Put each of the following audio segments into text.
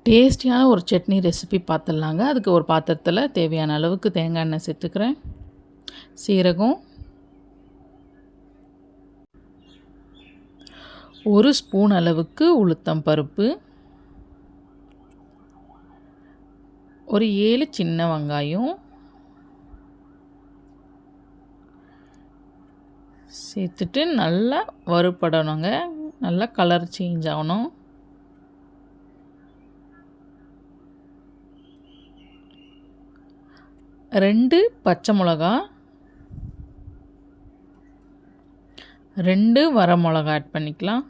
டேஸ்டியான ஒரு சட்னி ரெசிபி பார்த்துடலாங்க. அதுக்கு ஒரு பாத்திரத்தில் தேவையான அளவுக்கு தேங்காய் எண்ணெய் சேர்த்துக்கிறேன். சீரகம், 1 ஸ்பூன் அளவுக்கு உளுத்தம் பருப்பு, ஒரு 7 சின்ன வெங்காயம் சேர்த்துட்டு நல்லா வறுபடணுங்க. நல்லா கலர் சேஞ்ச் ஆகணும். ரெண்டு பச்சை மிளகா, 2 வரமிளகா ஆட் பண்ணிக்கலாம்.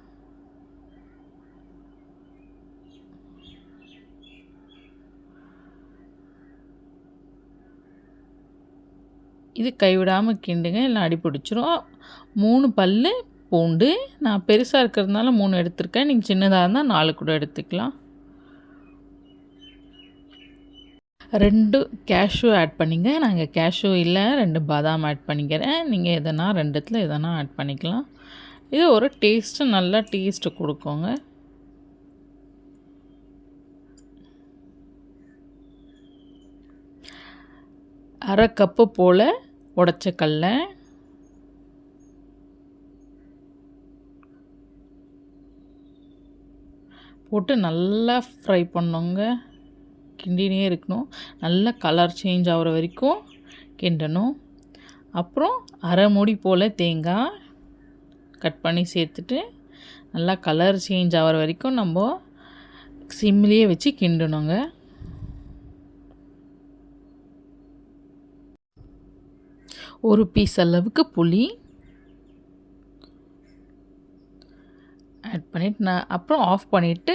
இது கைவிடாமல் கிண்டுங்க, இல்லை அடி பிடிச்சிரும். 3 பல் பூண்டு, நான் பெருசாக இருக்கிறதுனால 3 எடுத்திருக்கேன். நீங்கள் சின்னதாக இருந்தால் 4 கூட எடுத்துக்கலாம். 2 கேஷ்யூ ஆட் பண்ணிங்க. நாங்கள் கேஷ்யூ இல்லை, 2 பாதாம் ஆட் பண்ணிக்கிறேன். நீங்கள் எதனா 2த்தில் எதனா ஆட் பண்ணிக்கலாம். இது ஒரு டேஸ்ட்டு, நல்லா டேஸ்ட்டு கொடுக்குங்க. அரை கப்பு போல் உடைச்ச கடலை, போட்டு நல்லா ஃப்ரை பண்ணுங்க. கிண்டினே இருக்கணும். நல்லா கலர் சேஞ்ச் ஆகிற வரைக்கும் கிண்டணும். அப்புறம் அரை மூடி போல் தேங்காய் கட் பண்ணி சேர்த்துட்டு நல்லா கலர் சேஞ்ச் ஆகிற வரைக்கும் நம்ம சிம்லேயே வச்சு கிண்டணுங்க. ஒரு பீஸ் அளவுக்கு புளி ஆட் பண்ணிவிட்டு அப்புறம் ஆஃப் பண்ணிவிட்டு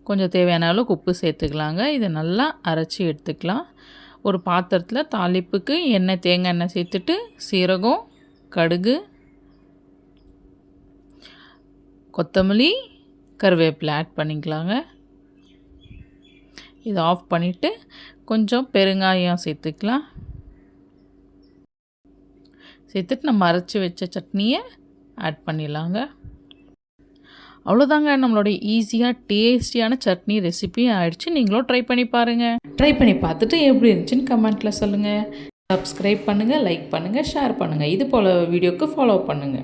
கொஞ்சம் தேவையான அளவுக்கு உப்பு சேர்த்துக்கலாங்க. இதை நல்லா அரைச்சி எடுத்துக்கலாம். ஒரு பாத்திரத்தில் தாளிப்புக்கு எண்ணெய், தேங்காய் எண்ணெய் சேர்த்துட்டு சீரகம், கடுகு, கொத்தமல்லி, கருவேப்பிலை ஆட் பண்ணிக்கலாங்க. இதை ஆஃப் பண்ணிவிட்டு கொஞ்சம் பெருங்காயம் சேர்த்துக்கலாம். சேர்த்துட்டு நம்ம அரைச்சி வச்ச சட்னியை ஆட் பண்ணிடலாங்க. அவ்வளோதாங்க, நம்மளுடைய ஈஸியாக டேஸ்டியான சட்னி ரெசிபி ஆகிடுச்சு. நீங்களும் ட்ரை பண்ணி பாருங்கள். ட்ரை பண்ணி பார்த்துட்டு எப்படி இருந்துச்சுன்னு கமெண்ட்டில் சொல்லுங்கள். சப்ஸ்கிரைப் பண்ணுங்கள், லைக் பண்ணுங்கள், ஷேர் பண்ணுங்கள். இது போல் வீடியோக்கு ஃபாலோ பண்ணுங்கள்.